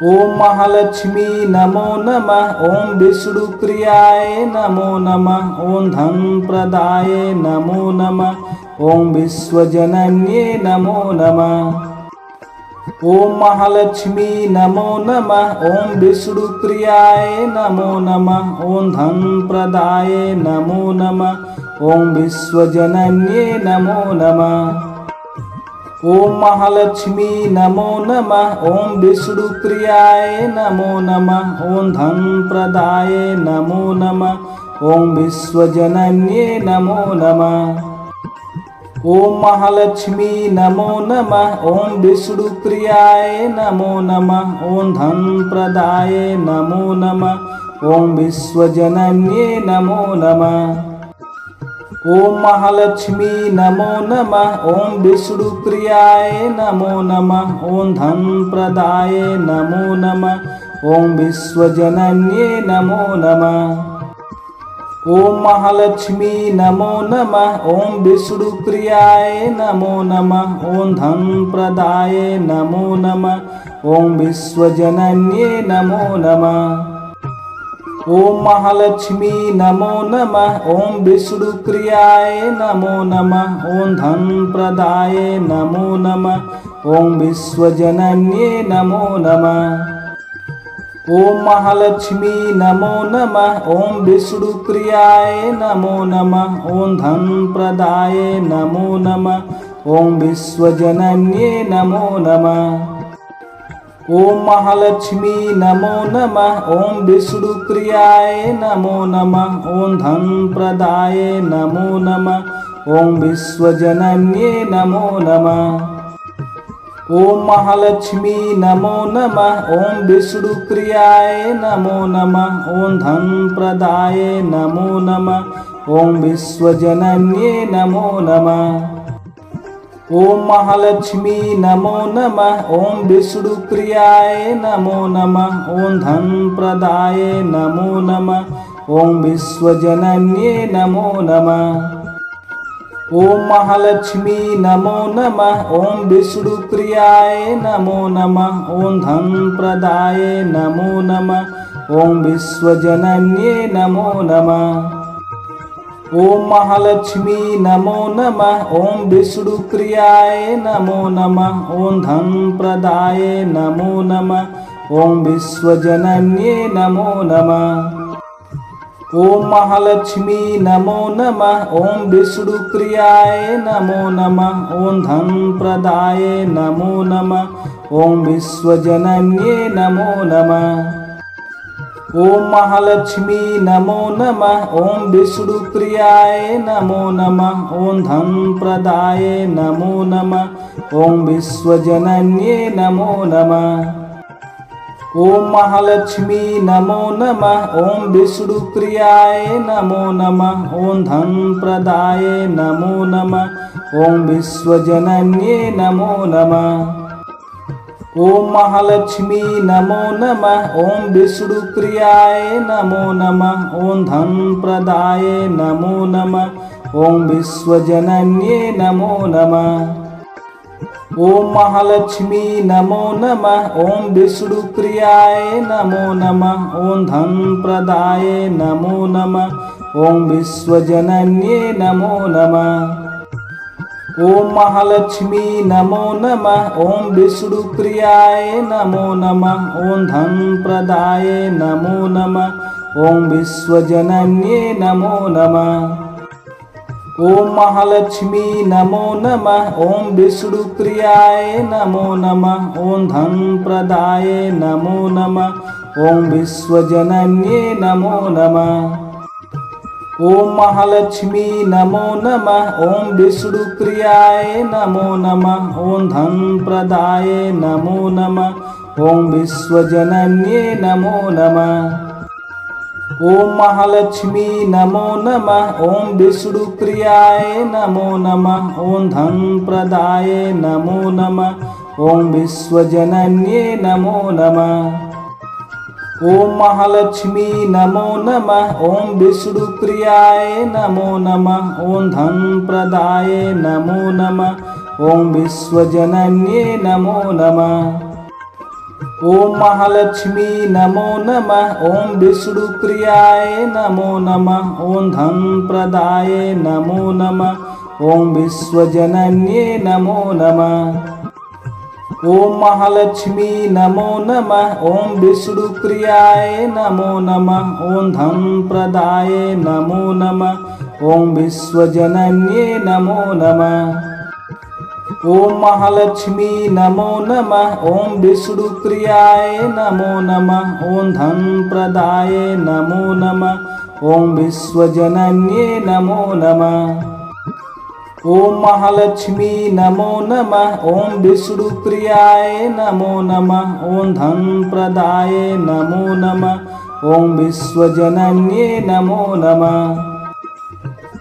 ओम महालक्ष्मी नमो नमः। ओम विष्णुप्रियाय नमो नमः। ओम धन प्रदाय नमो नमः। ओम विश्वजनन्ये नमो नमः। ओम महालक्ष्मी नमो नमः। ओम विष्णुप्रियाय नमो नमः। ओम धन प्रदाय नमो नमः। ओम विश्वजनन्ये नमो नमः। ओम महालक्ष्मी नमो नमः। ओम विष्णुप्रियाय नमो नमः। ओम धन प्रदाय नमो नमः। ओम विश्वजनन्ये नमो नमः। ओम महालक्ष्मी नमो नमः। ओम विष्णुप्रियाय नमो नमः। ओम धन प्रदाय नमो नमः। ओम विश्वजनन्ये नमो नमः। ओम महालक्ष्मी नमो नमः। ओम विष्णुप्रियाय नमो नमः। ओम धन प्रदाय नमो नमः। ओम विश्वजनन्ये नमो नमः। ओम महालक्ष्मी नमो नमः। ओम विष्णुप्रियाय नमो नमः। ओम धन प्रदाय नमो नमः। ओम विश्वजनन्ये नमो नमः। ओम महालक्ष्मी नमो नमः। ओम विष्णुप्रियाय नमो नमः। ओम धन प्रदाय नमो नमः। ओम विश्वजनन्ये नमो नमः। ओम महालक्ष्मी नमो नमः। ओम विष्णुप्रियाय नमो नमः। ओम धन प्रदाय नमो नमः। ओम विश्वजनन्ये नमो नमः। ओम महालक्ष्मी नमो नमः। ओम विष्णुप्रियाय नमो नमः। ओम धन प्रदाय नमो नमः। ओम विश्वजनन्ये नमो नमः। ओम महालक्ष्मी नमो नमः। ओम विष्णुप्रियाय नमो नमः। ओम धन प्रदाय नमो नमः। ओम विश्वजनन्ये नमो नमः। ओम महालक्ष्मी नमो नमः। ओम विष्णुप्रियाय नमो नमः। ओम धन प्रदाय नमो नमः। ओम विश्वजनन्ये नमो नमः। ओम महालक्ष्मी नमो नमः। ओम विष्णुप्रियाय नमो नमः। ओम धन प्रदाय नमो नमः। ओम विश्वजनन्ये नमो नमः। ओम महालक्ष्मी नमो नमः। ओम विष्णुप्रियाय नमो नमः। ओम धन प्रदाय नमो नमः। ओम विश्वजनन्ये नमो नमः। ओम महालक्ष्मी नमो नमः। ओम विष्णुप्रियाय नमो नमः। ओम धन प्रदाय नमो नमः। ओम विश्वजनन्ये नमो नमः। ओम महालक्ष्मी नमो नमः। ओम विष्णुप्रियाय नमो नमः। ओम धन प्रदाय नमो नमः। ओम विश्वजनन्ये नमो नमः। ओम महालक्ष्मी नमो नमः। ओम विष्णुप्रियाय नमो नमः। ओम धन प्रदाय नमो नमः। ओम विश्वजनन्ये नमो नमः। ओम महालक्ष्मी नमो नमः। ओम विष्णुप्रियाय नमो नमः। ओम धन प्रदाय नमो नमः। ओम विश्वजनन्ये नमो नमः। ओम महालक्ष्मी नमो नमः। ओम विष्णुप्रियाय नमो नमः। ओम धन प्रदाय नमो नमः। ओम विश्वजनन्ये नमो नमः। ओम महालक्ष्मी नमो नमः। ओम विष्णुप्रियाय नमो नमः। ओम धन प्रदाय नमो नमः। ओम विश्वजनन्ये नमो नमः। ओम महालक्ष्मी नमो नमः। ओम विष्णुप्रियाय नमो नमः। ओम धन प्रदाय नमो नमः। ओम विश्वजनन्ये नमो नमः। ओम महालक्ष्मी नमो नमः। ओम विष्णुप्रियाय नमो नमः। ओम धन प्रदाय नमो नमः। ओम विश्वजनन्ये नमो नमः। ओम महालक्ष्मी नमो नमः। ओम विष्णुप्रियाय नमो नमः। ओम धन प्रदाय नमो नमः। ओम विश्वजनन्ये नमो नमः। ओम महालक्ष्मी नमो नमः। ओम विष्णुप्रियाय नमो नमः। ओम धन प्रदाय नमो नमः। ओम विश्वजनन्ये नमो नमः। ओम महालक्ष्मी नमो नमः। ओम विष्णुप्रियाय नमो नमः। ओम धनप्रदाय नमो नमः। ओम विश्वजनन्ये नमो नमः। ओम महालक्ष्मी नमो नमः। ओम विष्णुप्रियाय नमो नमः। ओम धनप्रदाय नमो नमः। ओम विश्वजनन्ये नमो नमः। ओम महालक्ष्मी नमो नमः। ओम विष्णुप्रियाय नमो नमः। ओम धनप्रदाय नमो नमः। ओम विश्वजनन्ये नमो नमः। ओम महालक्ष्मी नमो नमः। ओम विष्णुप्रियाय नमो नमः। ओम धनप्रदाय नमो नमः। ओम विश्वजनन्ये नमो नमः।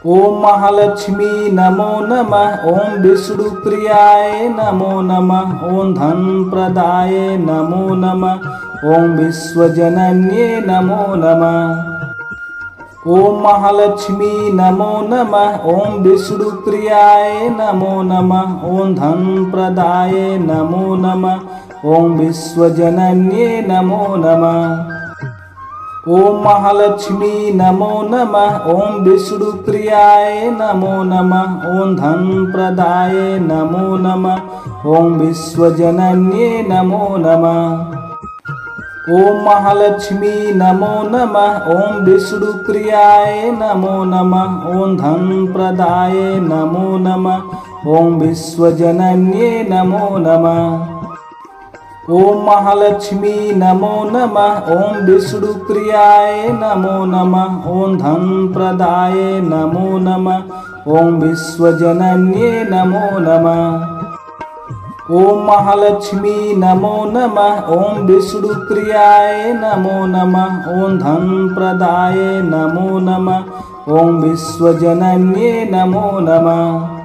ओम महालक्ष्मी नमो नमः। ओम विष्णुप्रियाय नमो नमः। ओम धनप्रदाय नमो नमः। ओम विश्वजनन्ये नमो नमः। ओम महालक्ष्मी नमो नमः। ओम विष्णुप्रियाय नमो नमः। ओम धनप्रदाय नमो नमः। ओम विश्वजनन्ये नमो नमः। ओम महालक्ष्मी नमो नमः। ओम विष्णुप्रियाय नमो नमः। ओम धनप्रदाय नमो नमः। ओम विश्वजनन्ये नमो नमः। ओम महालक्ष्मी नमो नमः। ओम विष्णुप्रियाय नमो नमः। ओम धनप्रदाय नमो नमः। ओम विश्वजनन्ये नमो नमः। ओम महालक्ष्मी नमो नमः। ओम विष्णुप्रियाय नमो नमः। ओम धनप्रदाय नमो नमः। ओम विश्वजनन्ये नमो नमः। ओम महालक्ष्मी नमो नमः। ओम विष्णुप्रियाय नमो नमः। ओम धनप्रदाय नमो नमः। ओम विश्वजनन्ये नमो नमः।